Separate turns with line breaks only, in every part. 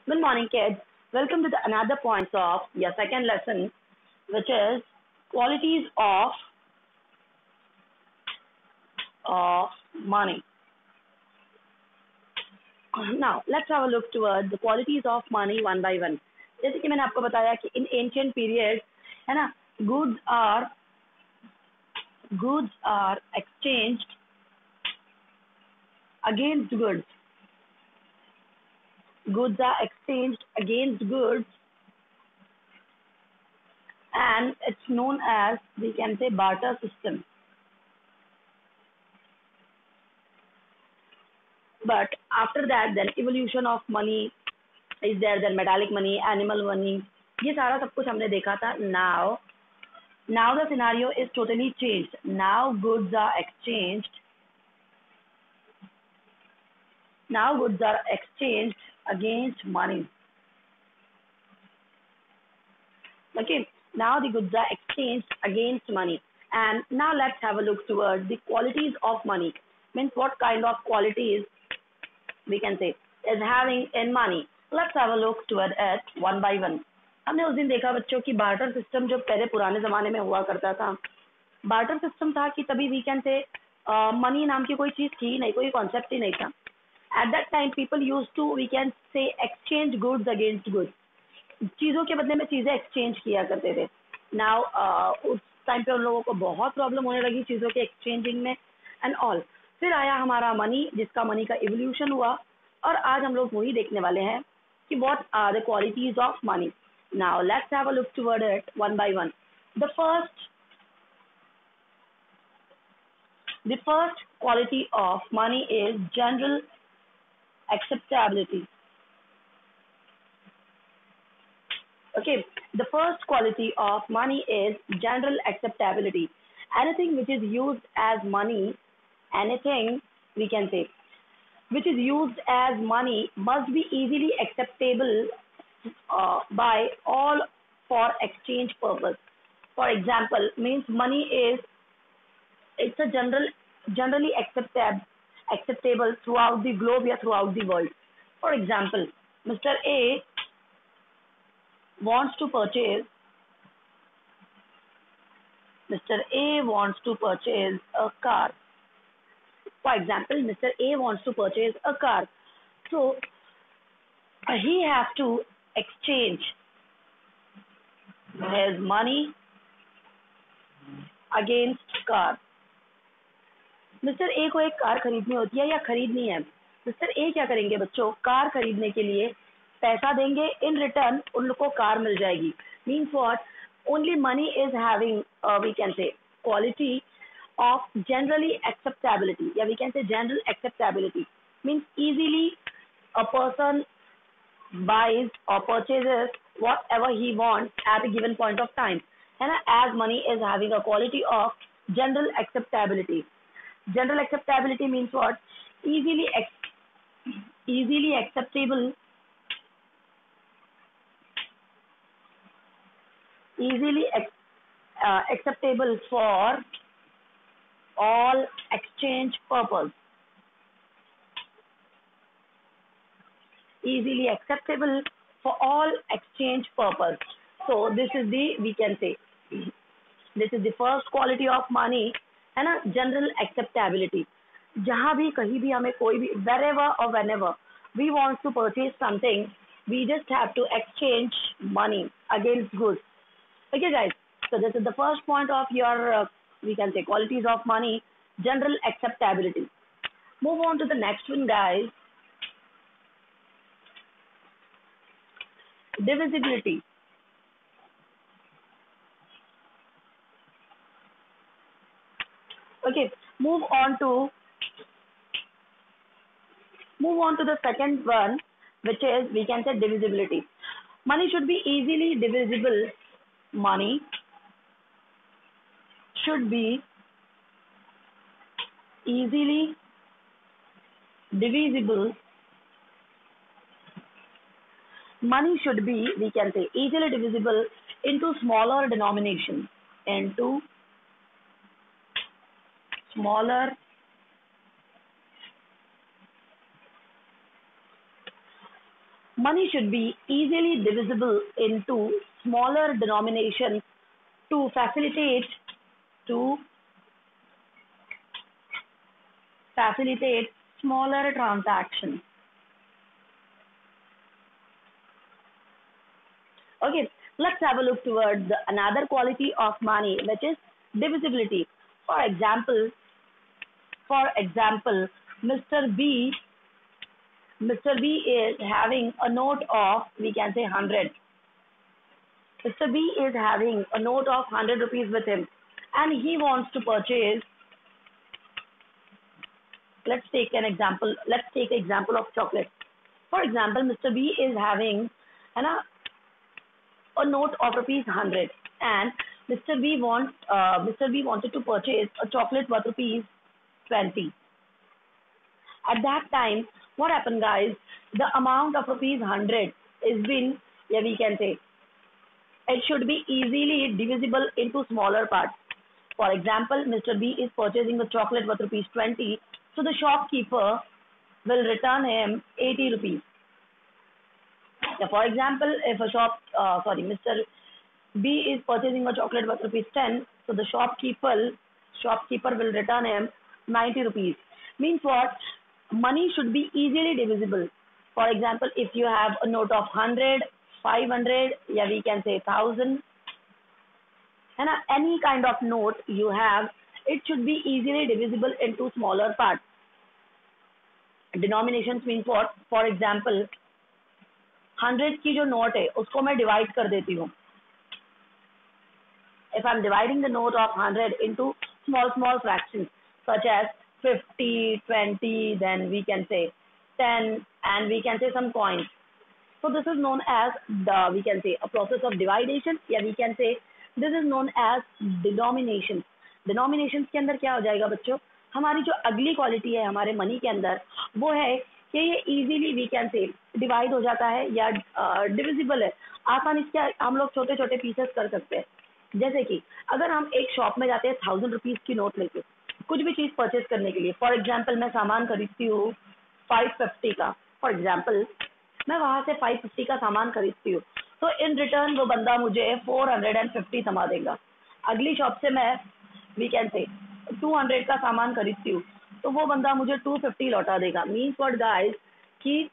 Good morning, kids. Welcome to the another points of your second lesson, which is qualities of money. Now, let's have a look toward the qualities of money one by one. जैसे कि मैंने आपको बताया कि in ancient period, है ना, goods are exchanged against goods. Goods are exchanged against goods, and it's known as, we can say, barter system. But after that, then evolution of money is there, then metallic money, animal money, ये सारा सब कुछ हमने देखा था. Now the scenario is totally changed. Now goods are exchanged. Now goods are exchanged against money. Okay. Now the goods are exchanged against money. And now let's have a look towards the qualities of money. Means what kind of qualities we can say is having in money. Let's have a look toward it one by one. हमने उस दिन देखा बच्चों की barter system जो पहले पुराने जमाने में हुआ करता था. बार्टर सिस्टम था कि तभी वी कैन से मनी नाम की कोई चीज थी नहीं, कोई कॉन्सेप्ट ही नहीं था. At that time people use to, we can say, exchange goods against goods. चीजों के बदले में चीजें एक्सचेंज किया करते थे. नाउ उस टाइम पे उन लोगों को बहुत प्रॉब्लम होने लगी चीजों के एक्सचेंजिंग में एंड ऑल. फिर आया हमारा मनी, जिसका मनी का इवोल्यूशन हुआ, और आज हम लोग वही देखने वाले हैं कि what are the qualities of money. Now let's have a look toward it one by one. The first quality of money is general acceptability. Okay, the first quality of money is general acceptability. Anything which is used as money, anything we can say which is used as money must be easily acceptable by all for exchange purpose. For example, means money is, it's a generally acceptable throughout the globe or throughout the world. For example, Mr. A wants to purchase Mr. A wants to purchase a car. For example, Mr. A wants to purchase a car. So he has to exchange his money against car. Mister A को एक car खरीदनी होती है या खरीदनी है. Mister A क्या करेंगे बच्चों, कार खरीदने के लिए पैसा देंगे, इन रिटर्न उन लोग को कार मिल जाएगी. Means what, only money is having, we can say, quality of generally acceptability, yeah, we can say general acceptability. Means easily a person buys or purchases whatever he wants at a given point of time, and as money is having a quality of general acceptability. General acceptability means what, easily acceptable, easily acceptable for all exchange purpose. Easily acceptable for all exchange purpose. So this is the, we can say, this is the first quality of money, है ना, general acceptability. जहाँ भी कहीं भी हमें कोई भी, wherever or whenever we want to purchase something, we just have to exchange money against goods. Okay guys, so this is the first point of your we can say qualities of money, general acceptability. Move on to the next one guys, divisibility. Okay, move on to the second one, which is, we can say, divisibility. Money should be easily divisible. Money should be easily divisible. Money should be, we can say, easily divisible into smaller denominations, into smaller money should be easily divisible into smaller denominations to to facilitate smaller transactions. Okay, let's have a look towards another quality of money, which is divisibility. For example, for example, Mr. B, Mr. B is having a note of, we can say, 100. Mr. B is having a note of 100 rupees with him, and he wants to purchase. Let's take an example. Let's take example of chocolate. For example, Mr. B is having a note of rupees 100, and Mr. B wanted to purchase a chocolate worth rupees 20. At that time, what happened, guys? The amount of rupees 100 is been, yeah, we can say, it should be easily divisible into smaller parts. For example, Mr. B is purchasing a chocolate worth rupees 20, so the shopkeeper will return him 80 rupees. Now, for example, if Mr. B is purchasing a chocolate worth rupees 10, so the shopkeeper will return him 90 rupees. Means what? Money should be easily divisible. For example, if you have a note of 100, 500, yeah, we can say 1000, and any kind of note you have, it should be easily divisible into smaller parts. Denominations means what? For example, 100 की जो note है उसको मैं divide कर देती हूँ. If I'm dividing the note of 100 into small fractions such as 50, 20, then we can say 10, and we can say some coins. So this is known as we can say a process of dividation, या we can say this is known as denomination. Denominations के अंदर क्या हो जाएगा बच्चों? हमारी जो अगली क्वालिटी है हमारे मनी के अंदर वो है कि ये easily we can say divide हो जाता है या डिविजिबल है. आसानी से हम लोग छोटे छोटे पीसेस कर सकते हैं. जैसे कि अगर हम एक शॉप में जाते हैं 1000 रुपीज की नोट लेके कुछ भी चीज परचेज करने के लिए, फॉर एग्जाम्पल मैं सामान खरीदती हूँ 550 का, फॉर एग्जाम्पल मैं वहां से 550 का सामान खरीदती हूँ, तो इन रिटर्न वो बंदा मुझे 450 थमा देगा. अगली शॉप से मैं वी कैन से 200 का सामान खरीदती हूँ तो वो बंदा मुझे 250 लौटा देगा. मीन्स व्हाट गाइस कि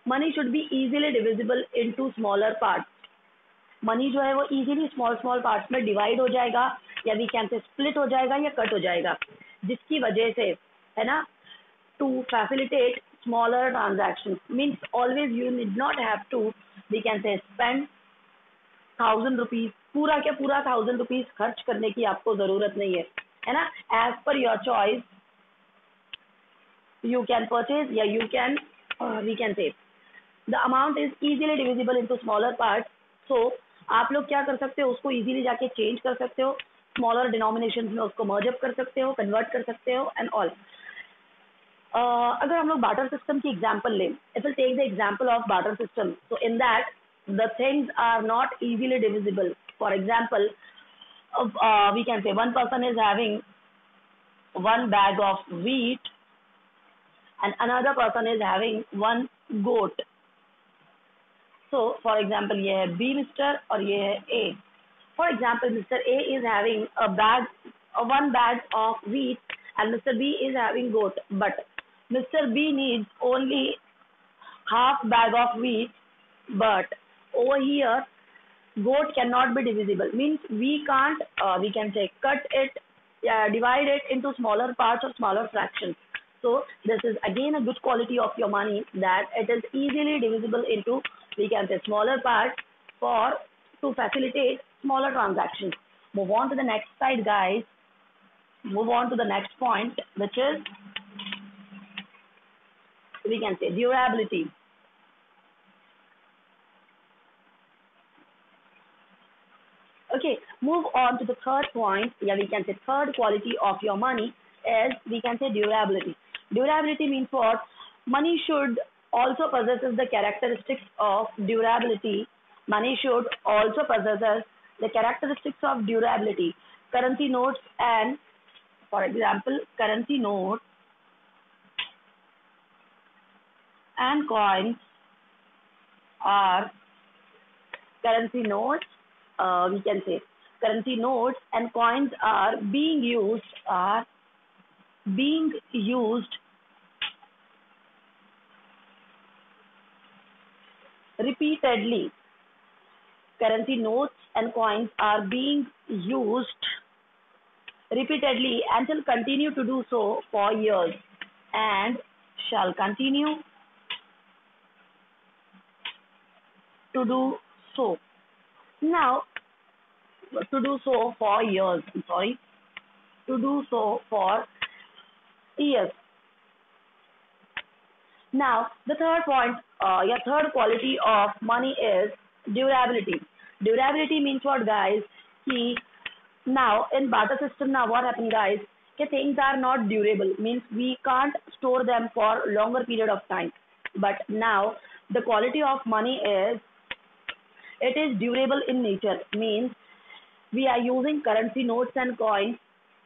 money should be easily divisible into smaller parts. Money जो है वो इजीली स्मॉल पार्ट्स में डिवाइड हो जाएगा या वी कैन से स्प्लिट हो जाएगा या कट हो जाएगा, जिसकी वजह से है ना to facilitate smaller transaction. Means always you need not have to we can say spend 1000 rupees, पूरा क्या पूरा 1000 रुपीज खर्च करने की आपको जरूरत नहीं है ना. As per your choice you can purchase या you can we can say the amount is easily divisible into smaller parts. So आप लोग क्या कर सकते हो, उसको इजीली जाके चेंज कर सकते हो, स्मॉलर डिनोमिनेशन में उसको मर्ज अप कर सकते हो, कन्वर्ट कर सकते हो एंड ऑल. अगर हम लोग बार्टर सिस्टम की एग्जांपल लें, if will take the example of barter system, so in that the things are not easily divisible. For example we can say one person is having one bag of wheat and another person is having one goat. So for example ये है B Mr. और ये है A. For example Mr. A is having one bag of wheat and Mr. B is having goat, but Mr. B needs only half bag of wheat, but over here goat cannot be divisible. Means we can't we can say cut it, divide it into smaller parts or smaller fractions. So this is again a good quality of your money, that it is easily divisible into we can say smaller parts to facilitate smaller transactions. Move on to the next slide, guys. Move on to the next point, which is we can say durability. Okay, move on to the third point. Yeah, we can say third quality of your money is we can say durability. Durability means what? Money should also possesses the characteristics of durability. Money should also possesses the characteristics of durability. Currency notes and, for example, currency notes and coins are currency notes, we can say currency notes and coins are being used repeatedly. Currency notes and coins are being used repeatedly and shall continue to do so for years and shall continue to do so. Now, to do so for years, sorry, to do so for years. Now, the third point, third quality of money is durability. Durability means what, guys? Ki now in barter system, now what happened, guys? Ki things are not durable. Means we can't store them for longer period of time. But now the quality of money is it is durable in nature. Means we are using currency notes and coins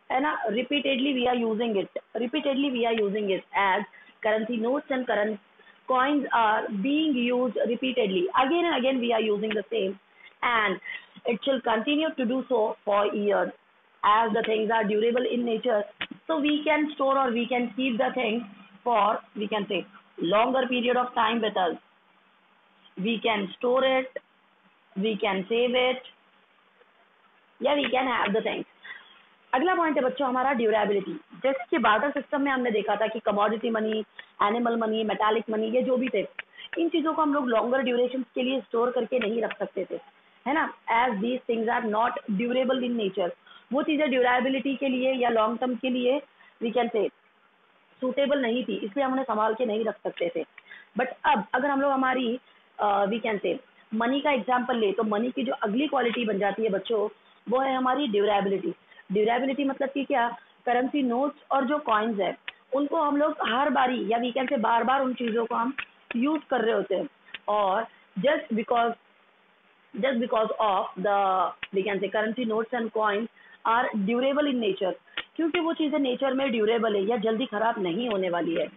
and repeatedly we are using it. Repeatedly we are using it as currency notes and current coins are being used repeatedly. Again and again we are using the same and it shall continue to do so for years as the things are durable in nature. So we can store or we can keep the thing for, we can say, longer period of time with us. We can store it, we can save it, या we can have the things. अगला point है बच्चों हमारा durability. जैसे कि barter system में हमने देखा था कि commodity money, animal money, metallic money, ये जो भी थे इन चीजों को हम लोग लॉन्गर ड्यूरेशन के लिए स्टोर करके नहीं रख सकते थे, है ना, as these things are not durable in nature. वो चीजें ड्यूरेबिलिटी के लिए या लॉन्ग टर्म के लिए वी कैन से सूटेबल नहीं थी, इसलिए हम उन्हें संभाल के नहीं रख सकते थे. बट अब अगर हम लोग हमारी वी कैन से मनी का एग्जाम्पल ले तो मनी की जो अगली क्वालिटी बन जाती है बच्चों वो है हमारी ड्यूरेबिलिटी. ड्यूरेबिलिटी मतलब कि क्या, करेंसी नोट्स और जो कॉइन्स है उनको हम लोग हर बारी या वीकेंड से बार बार उन चीजों को हम यूज कर रहे होते हैं और just because of the we can say currency notes and coins are durable in nature, क्योंकि वो चीजें नेचर में ड्यूरेबल है या जल्दी खराब नहीं होने वाली है,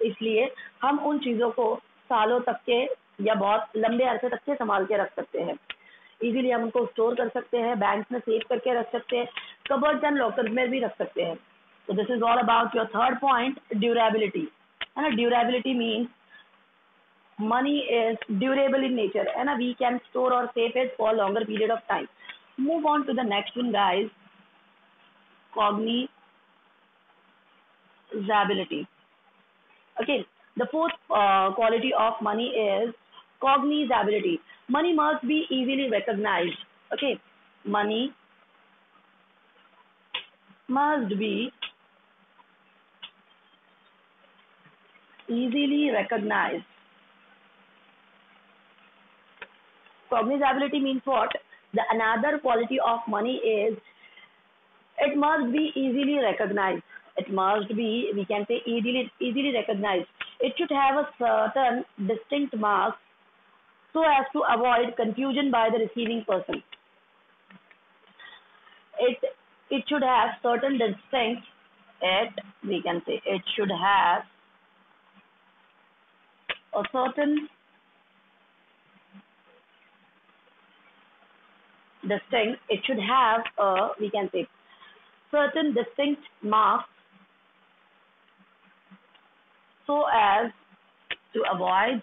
इसलिए हम उन चीजों को सालों तक के या बहुत लंबे अरसे तक के संभाल के रख सकते हैं. इजीली हम उनको स्टोर कर सकते हैं, बैंक में सेव करके रख सकते हैं, कबर्ड्स एंड लॉकर्स में भी रख सकते हैं. तो this is all about your third point, durability. है ना, durability means money is durable in nature, है ना, वी कैन स्टोर और save it for longer period of time. Move on to the next one guys, cognizability. Okay, the fourth quality of money is cognizability. Money must be easily recognized. Okay, money must be easily recognized. Cognizability means what? The another quality of money is it must be easily recognized. It must be, we can say, easily recognized. It should have a certain distinct marks so as to avoid confusion by the receiving person. It should have certain distinct, we can say, it should have a certain distinct, it should have a, we can say, certain distinct marks so as to avoid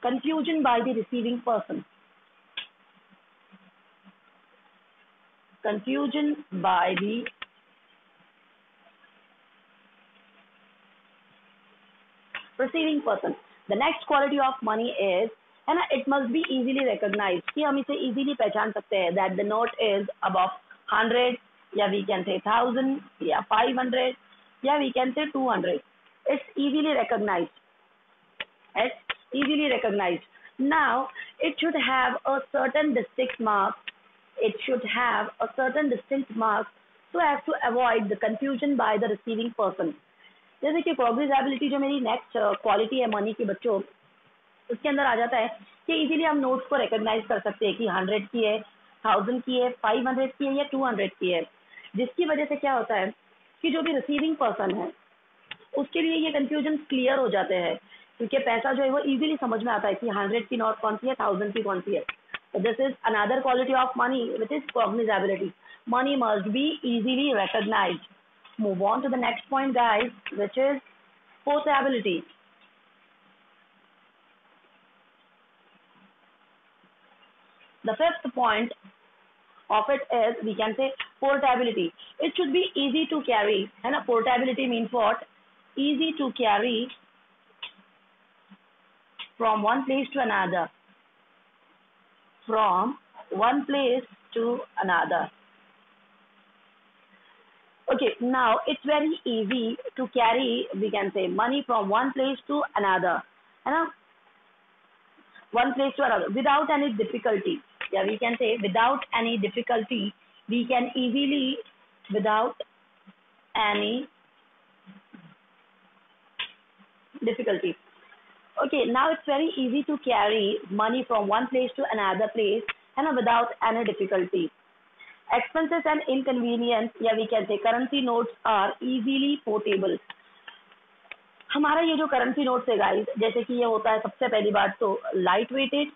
confusion by the receiving person. Confusion by the receiving person. The next quality of money is, है ना, it must be easily recognized, कि हम इसे easily पहचान सकते हैं that the note is above 100 या we can say 1000 या 500 या we can say 200. It's easily recognized. It's easily recognized. Now it should have a certain distinct mark. It should have a certain distinct mark so as to avoid the confusion by the receiving person. जैसे कि cognizability जो मेरी next quality है money की बच्चों, उसके अंदर आ जाता है कि इजीली हम नोट्स को रिकॉग्नाइज कर सकते हैं कि 100 की है, 1000 की है, 500 की है या 200 की है, जिसकी वजह से क्या होता है कि जो भी रिसीविंग पर्सन है उसके लिए ये कंफ्यूजन क्लियर हो जाते हैं, क्योंकि पैसा जो है वो इजीली समझ में आता है कि 100 की नोट कौन सी है, 1000 की कौन सी है. So this is another quality of money, which is cognizability. Money must be easily recognized. Move on to the next point, guys, which is portability. The fifth point of it is, we can say, portability. It should be easy to carry. है ना? Portability means what? Easy to carry from one place to another. From one place to another. Okay, now it's very easy to carry, we can say, money from one place to another. है ना? One place to another without any difficulty. Yeah, we can say without any difficulty, we can easily, without any difficulty. Okay, now it's very easy to carry money from one place to another place and without any difficulty. Expenses and inconvenience, yeah, we can say currency notes are easily portable. हमारा ये जो currency notes है guys, जैसे कि ये होता है, सबसे पहली बात तो light weighted.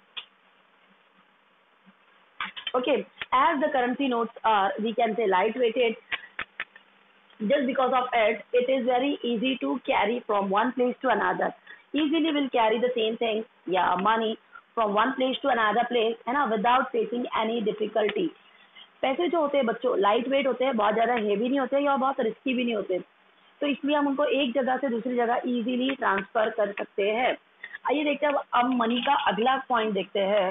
Okay, as the currency notes are, we can say light weighted. Just because of it, it is very easy to carry from one place to another. Easily will carry the same thing, yeah, money from one place to another place, है ना, without facing any difficulty. पैसे जो होते हैं बच्चों light weight होते हैं, बहुत ज्यादा हेवी नहीं होते या बहुत रिस्की भी नहीं होते, तो इसलिए हम उनको एक जगह से दूसरी जगह इजीली ट्रांसफर कर सकते हैं. आइए देखते हैं अब मनी का अगला पॉइंट देखते हैं,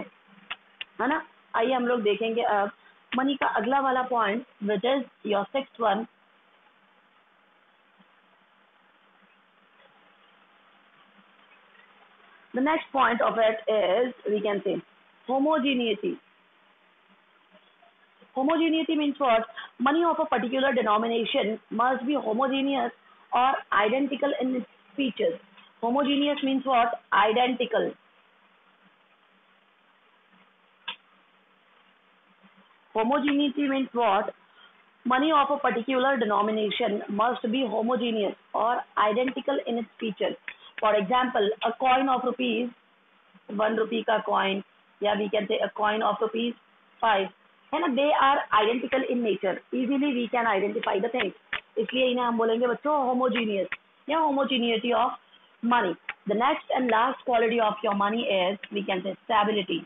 है ना. आइए हम लोग देखेंगे अब मनी का अगला वाला point, which is your sixth one. The next point of it is, we can say, homogeneity. Homogeneity means what? Money of a particular denomination must be homogeneous or identical in its features. Homogeneous means what? Identical. Homogeneity means what? Money of a particular denomination must be homogeneous or identical in its features. For example, a coin of rupees, 1 rupee का coin, या we can say a coin of rupees 5, है ना, they are identical in nature. Easily we can identify the things. इसलिए इन्हें हम बोलेंगे बच्चों homogeneous या homogeneity of money. The next and last quality of your money is, we can say, stability.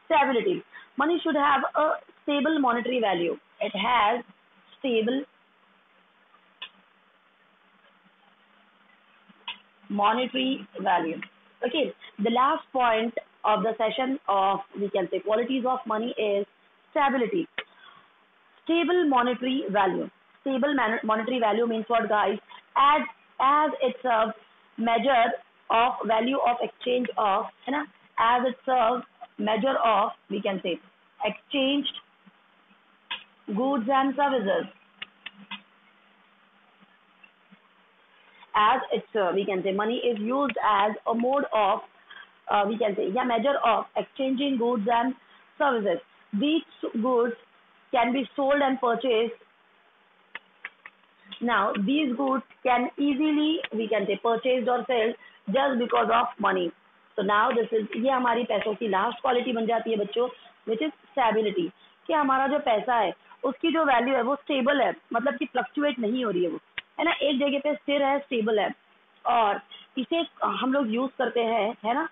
Stability. Money should have a stable monetary value. It has stable monetary value. Okay, the last point of the session of, we can say, qualities of money is stability. Stable monetary value. Stable monetary value means what, guys? As it's a measure of value of exchange of, है ना, as it's a measure of, we can say, exchanged goods and services. As it's, we can say, money is used as a mode of, we can say, yeah, measure of exchanging goods and services. These goods can be sold and purchased. Now, these goods can easily, we can say, purchased or sold just because of money. So now this is, ये हमारी पैसों की last quality बन जाती है बच्चों, which is stability. कि हमारा जो पैसा है उसकी जो वैल्यू है वो स्टेबल है, मतलब कि फ्लक्चुएट नहीं हो रही है, वो है ना, एक जगह पे स्थिर है, स्टेबल है, और इसे हम लोग यूज करते हैं, है ना,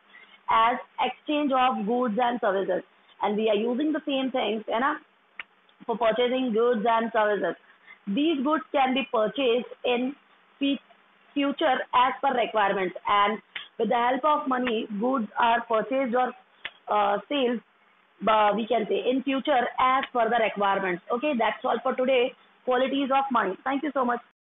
as exchange of goods and services, and we are using the same things, है ना, for purchasing goods and services. These goods can be purchased in future as per requirements, and with the help of money, goods are purchased or sales, we can say, in future as per the requirements. Okay, that's all for today. Qualities of money. Thank you so much.